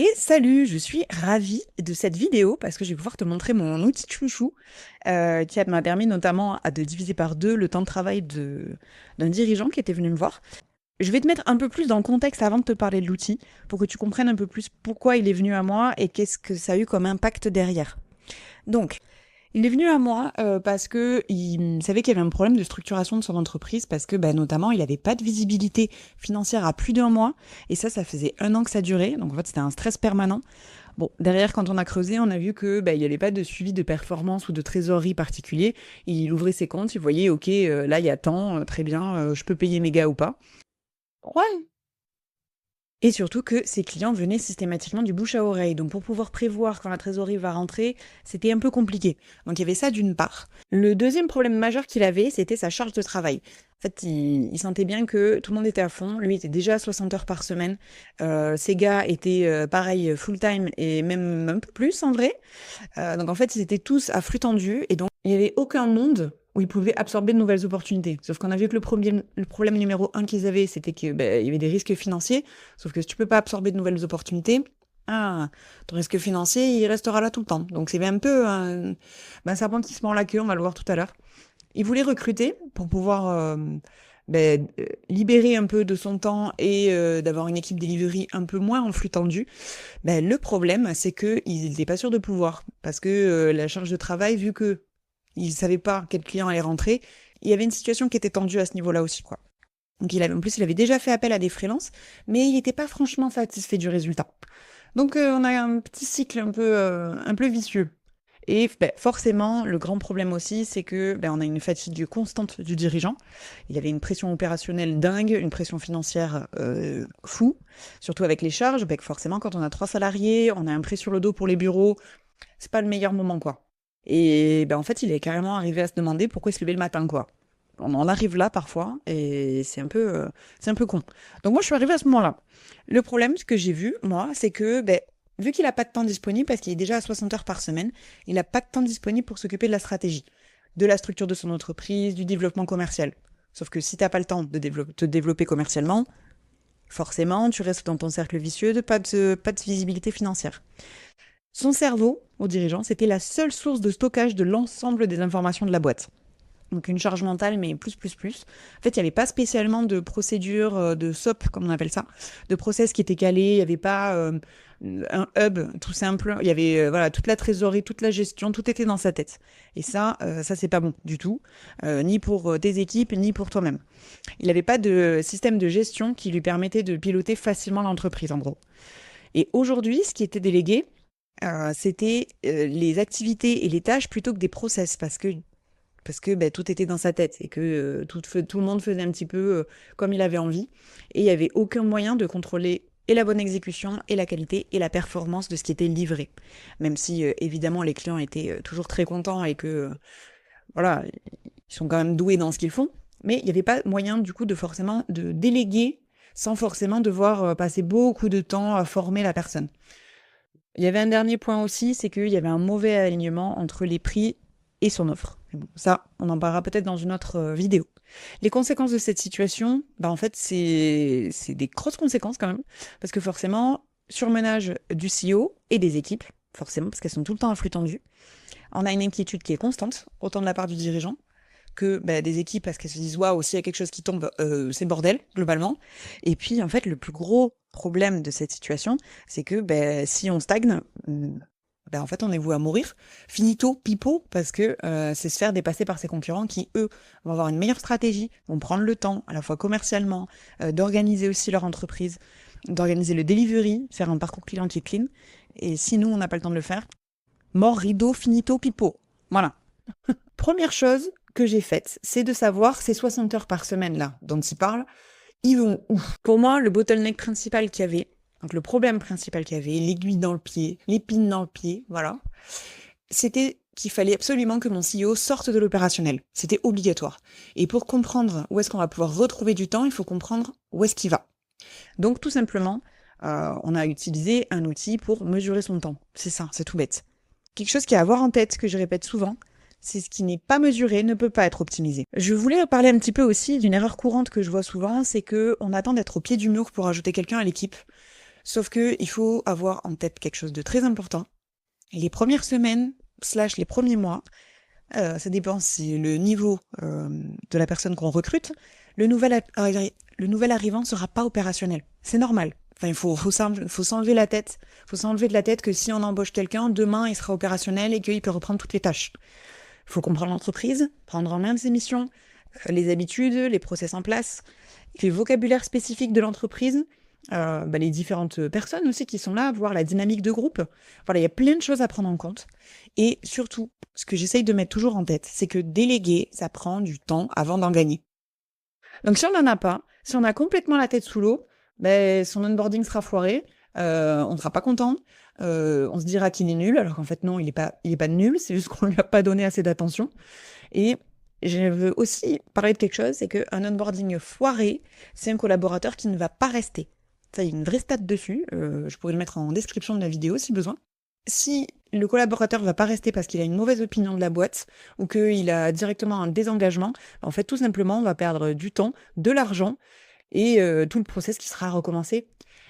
Et salut, je suis ravie de cette vidéo parce que je vais pouvoir te montrer mon outil de chouchou qui m'a permis notamment de diviser par deux le temps de travail d'un dirigeant qui était venu me voir. Je vais te mettre un peu plus dans le contexte avant de te parler de l'outil pour que tu comprennes un peu plus pourquoi il est venu à moi et qu'est-ce que ça a eu comme impact derrière. Donc, il est venu à moi parce que il savait qu'il y avait un problème de structuration de son entreprise parce que notamment il n'avait pas de visibilité financière à plus d'un mois et ça faisait 1 an que ça durait, donc en fait c'était un stress permanent. Bon, derrière quand on a creusé, on a vu que il n'y avait pas de suivi de performance ou de trésorerie particulier. Il ouvrait ses comptes, il voyait ok là il y a tant, très bien, je peux payer mes gars ou pas. Ouais. Et surtout que ses clients venaient systématiquement du bouche à oreille. Donc pour pouvoir prévoir quand la trésorerie va rentrer, c'était un peu compliqué. Donc il y avait ça d'une part. Le deuxième problème majeur qu'il avait, c'était sa charge de travail. En fait, il sentait bien que tout le monde était à fond. Lui était déjà à 60 heures par semaine. Ses gars étaient pareil full-time et même un peu plus en vrai. Donc en fait, ils étaient tous à flux tendu et donc il n'y avait aucun monde où ils pouvaient absorber de nouvelles opportunités. Sauf qu'on a vu que le problème numéro un qu'ils avaient, c'était qu'il y avait des risques financiers. Sauf que si tu peux pas absorber de nouvelles opportunités, ton risque financier, il restera là tout le temps. Donc c'est un peu un serpent qui se mord la queue, on va le voir tout à l'heure. Il voulait recruter pour pouvoir libérer un peu de son temps et d'avoir une équipe delivery un peu moins en flux tendu. Le problème, c'est qu'il n'était pas sûr de pouvoir. Parce que la charge de travail, vu que il ne savait pas quel client allait rentrer, il y avait une situation qui était tendue à ce niveau-là aussi, quoi. Donc en plus, il avait déjà fait appel à des freelances, mais il n'était pas franchement satisfait du résultat. Donc on a un petit cycle un peu vicieux. Et forcément, le grand problème aussi, c'est que on a une fatigue constante du dirigeant. Il y avait une pression opérationnelle dingue, une pression financière fou, surtout avec les charges. Forcément, quand on a 3 salariés, on a un prêt sur le dos pour les bureaux, c'est pas le meilleur moment, quoi. Et en fait, il est carrément arrivé à se demander pourquoi il se levait le matin, quoi. On en arrive là parfois, et c'est un peu con. Donc moi, je suis arrivée à ce moment-là. Le problème, ce que j'ai vu, moi, c'est que vu qu'il n'a pas de temps disponible, parce qu'il est déjà à 60 heures par semaine, il n'a pas de temps disponible pour s'occuper de la stratégie, de la structure de son entreprise, du développement commercial. Sauf que si tu n'as pas le temps de te développer commercialement, forcément, tu restes dans ton cercle vicieux de pas de visibilité financière. Son cerveau, au dirigeant, c'était la seule source de stockage de l'ensemble des informations de la boîte. Donc une charge mentale, mais plus. En fait, il n'y avait pas spécialement de procédure, de SOP, comme on appelle ça, de process qui était calé, il n'y avait pas un hub tout simple, il y avait voilà, toute la trésorerie, toute la gestion, tout était dans sa tête. Et ça c'est pas bon du tout, ni pour tes équipes, ni pour toi-même. Il n'avait pas de système de gestion qui lui permettait de piloter facilement l'entreprise, en gros. Et aujourd'hui, ce qui était délégué, c'était les activités et les tâches plutôt que des process, parce que tout était dans sa tête et que tout le monde faisait un petit peu comme il avait envie. Et il n'y avait aucun moyen de contrôler et la bonne exécution et la qualité et la performance de ce qui était livré. Même si, évidemment, les clients étaient toujours très contents et que, voilà, ils sont quand même doués dans ce qu'ils font. Mais il n'y avait pas moyen, du coup, de déléguer sans forcément devoir passer beaucoup de temps à former la personne. Il y avait un dernier point aussi, c'est qu'il y avait un mauvais alignement entre les prix et son offre. Mais bon, ça, on en parlera peut-être dans une autre vidéo. Les conséquences de cette situation, en fait, c'est des grosses conséquences quand même, parce que forcément, surmenage du CEO et des équipes, forcément, parce qu'elles sont tout le temps à flux tendu. On a une inquiétude qui est constante, autant de la part du dirigeant que des équipes, parce qu'elles se disent waouh, s'il y a quelque chose qui tombe, c'est bordel, globalement. Et puis, en fait, le plus gros problème de cette situation, c'est que si on stagne, en fait, on est voué à mourir. Finito, pipo, parce que c'est se faire dépasser par ses concurrents qui, eux, vont avoir une meilleure stratégie, vont prendre le temps, à la fois commercialement, d'organiser aussi leur entreprise, d'organiser le delivery, faire un parcours client qui est clean. Et si nous, on n'a pas le temps de le faire, mort, rideau, finito, pipo. Voilà. Première chose que j'ai faite, c'est de savoir ces 60 heures par semaine là dont il parle, ils vont où? Pour moi, le bottleneck principal qu'il y avait, donc le problème principal qu'il y avait, l'aiguille dans le pied, l'épine dans le pied, voilà, c'était qu'il fallait absolument que mon CEO sorte de l'opérationnel. C'était obligatoire. Et pour comprendre où est-ce qu'on va pouvoir retrouver du temps, il faut comprendre où est-ce qu'il va. Donc tout simplement, on a utilisé un outil pour mesurer son temps. C'est ça, c'est tout bête. Quelque chose qui est à avoir en tête, que je répète souvent, c'est ce qui n'est pas mesuré ne peut pas être optimisé. Je voulais parler un petit peu aussi d'une erreur courante que je vois souvent, c'est que on attend d'être au pied du mur pour ajouter quelqu'un à l'équipe. Sauf que il faut avoir en tête quelque chose de très important. Les premières semaines, / les premiers mois, ça dépend si le niveau de la personne qu'on recrute, le nouvel arrivant ne sera pas opérationnel. C'est normal. Enfin, faut s'enlever la tête. Faut s'enlever de la tête que si on embauche quelqu'un, demain, il sera opérationnel et qu'il peut reprendre toutes les tâches. Il faut comprendre l'entreprise, prendre en main ses missions, les habitudes, les process en place, les vocabulaires spécifiques de l'entreprise, les différentes personnes aussi qui sont là, voir la dynamique de groupe. Voilà, il y a plein de choses à prendre en compte. Et surtout, ce que j'essaye de mettre toujours en tête, c'est que déléguer, ça prend du temps avant d'en gagner. Donc si on n'en a pas, si on a complètement la tête sous l'eau, son onboarding sera foiré, on ne sera pas content, on se dira qu'il est nul, alors qu'en fait non, il est pas nul, c'est juste qu'on lui a pas donné assez d'attention. Et je veux aussi parler de quelque chose, c'est qu'un onboarding foiré, c'est un collaborateur qui ne va pas rester. Ça, il y a une vraie stat dessus, je pourrais le mettre en description de la vidéo si besoin. Si le collaborateur va pas rester parce qu'il a une mauvaise opinion de la boîte ou qu'il a directement un désengagement, en fait, tout simplement, on va perdre du temps, de l'argent et tout le process qui sera recommencé.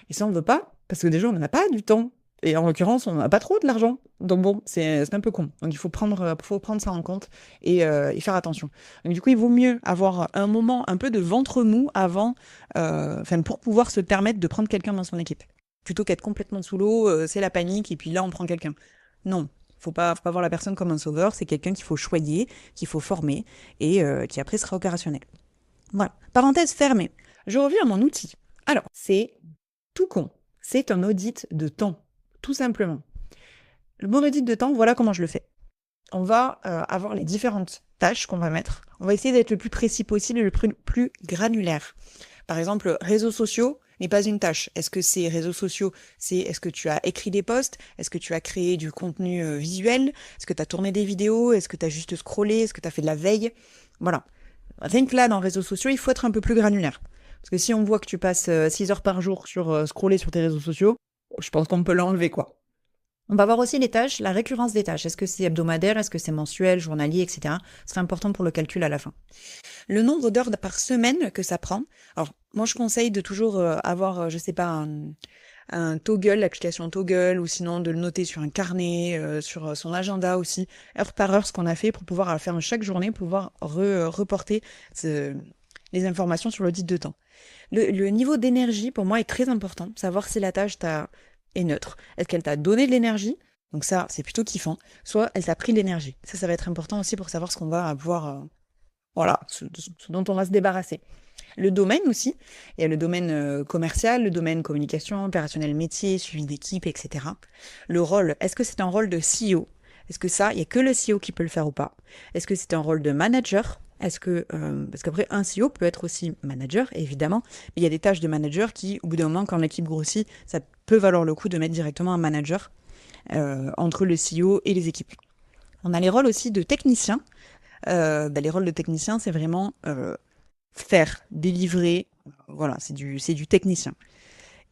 Et ça, on ne veut pas, parce que déjà, on n'en a pas du temps. Et en l'occurrence, on n'a pas trop de l'argent. Donc bon, c'est un peu con. Donc il faut prendre ça en compte et faire attention. Donc du coup, il vaut mieux avoir un moment un peu de ventre mou avant, pour pouvoir se permettre de prendre quelqu'un dans son équipe. Plutôt qu'être complètement sous l'eau, c'est la panique et puis là, on prend quelqu'un. Non, faut pas voir la personne comme un sauveur. C'est quelqu'un qu'il faut choyer, qu'il faut former et qui après sera opérationnel. Voilà. Parenthèse fermée. Je reviens à mon outil. Alors, c'est tout con. C'est un audit de temps, tout simplement. Le bon audit de temps, voilà comment je le fais. On va avoir les différentes tâches qu'on va mettre. On va essayer d'être le plus précis possible et le plus granulaire. Par exemple, réseaux sociaux n'est pas une tâche. Est-ce que c'est réseaux sociaux, est-ce que tu as écrit des posts? Est-ce que tu as créé du contenu visuel? Est-ce que tu as tourné des vidéos? Est-ce que tu as juste scrollé? Est-ce que tu as fait de la veille? Voilà. Rien que là, dans réseaux sociaux, il faut être un peu plus granulaire. Parce que si on voit que tu passes 6 heures par jour sur scroller sur tes réseaux sociaux, je pense qu'on peut l'enlever, quoi. On va voir aussi les tâches, la récurrence des tâches. Est-ce que c'est hebdomadaire, est-ce que c'est mensuel, journalier, etc. C'est important pour le calcul à la fin. Le nombre d'heures par semaine que ça prend. Alors, moi, je conseille de toujours avoir, un Toggle, l'application Toggle, ou sinon de le noter sur un carnet, sur son agenda aussi, heure par heure, ce qu'on a fait pour pouvoir faire chaque journée, pouvoir reporter les informations sur l'audit de temps. Le niveau d'énergie, pour moi, est très important. Savoir si la tâche est neutre. Est-ce qu'elle t'a donné de l'énergie? Donc ça, c'est plutôt kiffant. Soit elle t'a pris de l'énergie. Ça va être important aussi pour savoir ce qu'on va avoir, ce dont on va se débarrasser. Le domaine aussi. Il y a le domaine commercial, le domaine communication, opérationnel métier, suivi d'équipe, etc. Le rôle, est-ce que c'est un rôle de CEO? Est-ce que ça, il n'y a que le CEO qui peut le faire ou pas? Est-ce que c'est un rôle de manager? Est-ce que parce qu'après un CEO peut être aussi manager évidemment, mais il y a des tâches de manager qui au bout d'un moment quand l'équipe grossit, ça peut valoir le coup de mettre directement un manager entre le CEO et les équipes. On a les rôles aussi de technicien. Les rôles de technicien, c'est vraiment faire, délivrer, voilà, c'est du technicien.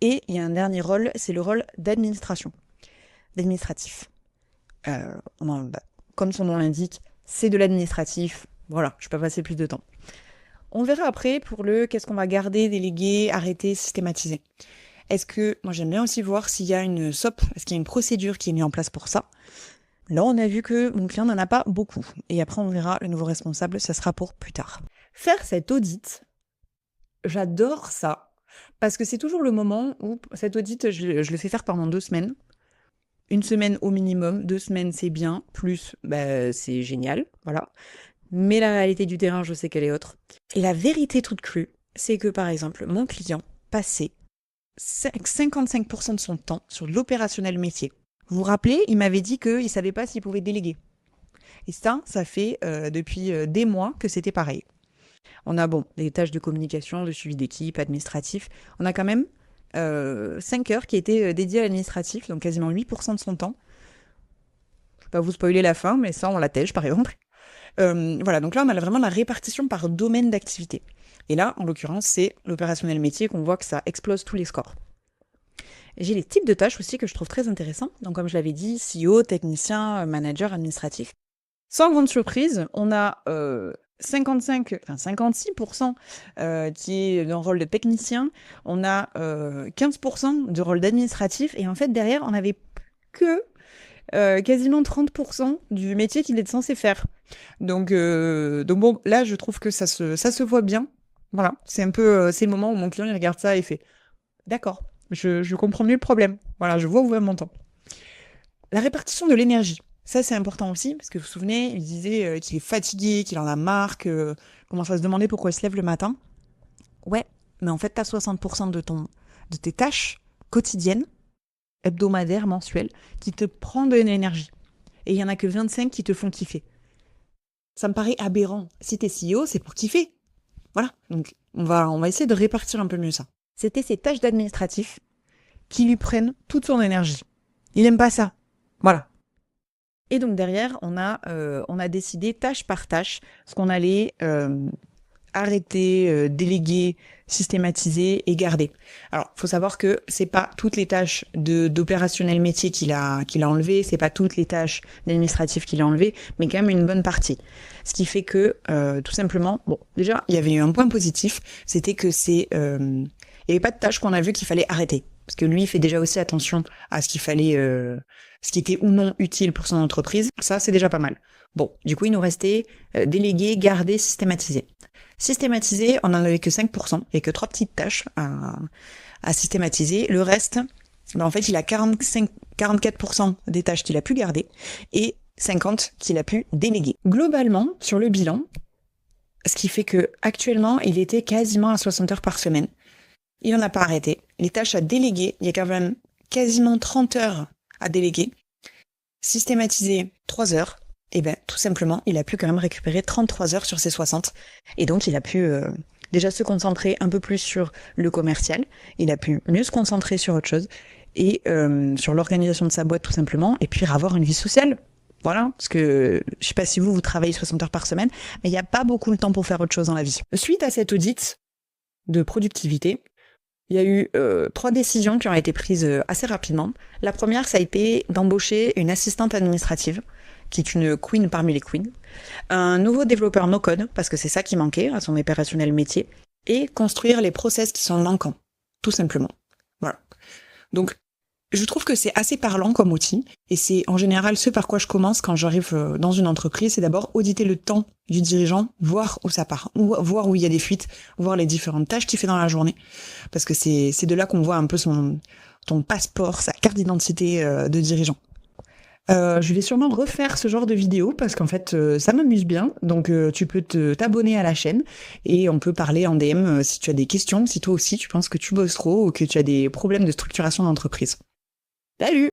Et il y a un dernier rôle, c'est le rôle d'administratif. Comme son nom l'indique, c'est de l'administratif. Voilà, je ne vais pas passer plus de temps. On verra après pour qu'est-ce qu'on va garder, déléguer, arrêter, systématiser. Moi j'aime bien aussi voir s'il y a une SOP, est-ce qu'il y a une procédure qui est mise en place pour ça. Là, on a vu que mon client n'en a pas beaucoup. Et après, on verra le nouveau responsable, ça sera pour plus tard. Faire cet audit, j'adore ça. Parce que c'est toujours le moment où cet audit, je le fais faire pendant 2 semaines. 1 semaine au minimum, 2 semaines c'est bien, plus c'est génial, voilà. Mais la réalité du terrain, je sais qu'elle est autre. Et la vérité toute crue, c'est que par exemple, mon client passait 55% de son temps sur l'opérationnel métier. Vous vous rappelez, il m'avait dit qu'il ne savait pas s'il pouvait déléguer. Et ça fait depuis des mois que c'était pareil. On a des tâches de communication, de suivi d'équipe, administratif. On a quand même 5 heures qui étaient dédiées à l'administratif, donc quasiment 8% de son temps. Je ne vais pas vous spoiler la fin, mais ça, on la tège par exemple. Voilà, donc là, on a vraiment la répartition par domaine d'activité. Et là, en l'occurrence, c'est l'opérationnel métier qu'on voit que ça explose tous les scores. J'ai les types de tâches aussi que je trouve très intéressants. Donc, comme je l'avais dit, CEO, technicien, manager, administratif. Sans grande surprise, on a 56% qui est dans le rôle de technicien, on a 15% de rôle d'administratif, et en fait derrière on avait que quasiment 30% du métier qu'il est censé faire. Donc bon, là je trouve que ça se voit bien. Voilà, c'est un peu c'est le moment où mon client il regarde ça et fait d'accord, je comprends mieux le problème. Voilà, je vois où va mon temps. La répartition de l'énergie. Ça, c'est important aussi, parce que vous vous souvenez, il disait qu'il est fatigué, qu'il en a marre, que commence à se demander pourquoi il se lève le matin. Ouais, mais en fait, t'as 60% de tes tâches quotidiennes, hebdomadaires, mensuelles, qui te prennent de l'énergie. Et il y en a que 25 qui te font kiffer. Ça me paraît aberrant. Si t'es CEO, c'est pour kiffer. Voilà. Donc, on va essayer de répartir un peu mieux ça. C'était ces tâches d'administratif qui lui prennent toute son énergie. Il aime pas ça. Voilà. Et donc derrière, on a décidé tâche par tâche ce qu'on allait arrêter, déléguer, systématiser et garder. Alors, faut savoir que c'est pas toutes les tâches d'opérationnel métier qu'il a enlevé, c'est pas toutes les tâches d'administratif qu'il a enlevé, mais quand même une bonne partie. Ce qui fait que tout simplement, bon, déjà, il y avait eu un point positif, c'était que il y avait pas de tâches qu'on a vu qu'il fallait arrêter. Parce que lui, il fait déjà aussi attention à ce qu'il fallait, ce qui était ou non utile pour son entreprise. Ça, c'est déjà pas mal. Bon, du coup, il nous restait déléguer, garder, systématiser. Systématiser, on en avait que 5%, et que 3 petites tâches à systématiser. Le reste, ben en fait, il a 44% des tâches qu'il a pu garder et 50% qu'il a pu déléguer. Globalement, sur le bilan, ce qui fait que actuellement, il était quasiment à 60 heures par semaine. Il n'en a pas arrêté. Les tâches à déléguer, il y a quand même quasiment 30 heures à déléguer. Systématiser 3 heures, et ben tout simplement, il a pu quand même récupérer 33 heures sur ses 60. Et donc, il a pu déjà se concentrer un peu plus sur le commercial. Il a pu mieux se concentrer sur autre chose et sur l'organisation de sa boîte tout simplement. Et puis avoir une vie sociale. Voilà, parce que je sais pas si vous travaillez 60 heures par semaine, mais il n'y a pas beaucoup de temps pour faire autre chose dans la vie. Suite à cet audit de productivité, il y a eu 3 décisions qui ont été prises assez rapidement. La première, ça a été d'embaucher une assistante administrative, qui est une queen parmi les queens, un nouveau développeur no-code, parce que c'est ça qui manquait à son opérationnel métier, et construire les process qui sont manquants, tout simplement. Voilà. Donc, je trouve que c'est assez parlant comme outil, et c'est en général ce par quoi je commence quand j'arrive dans une entreprise, c'est d'abord auditer le temps du dirigeant, voir où ça part, voir où il y a des fuites, voir les différentes tâches qu'il fait dans la journée, parce que c'est de là qu'on voit un peu ton passeport, sa carte d'identité de dirigeant. Je vais sûrement refaire ce genre de vidéo parce qu'en fait ça m'amuse bien, donc tu peux t'abonner à la chaîne et on peut parler en DM si tu as des questions, si toi aussi tu penses que tu bosses trop ou que tu as des problèmes de structuration d'entreprise. Salut!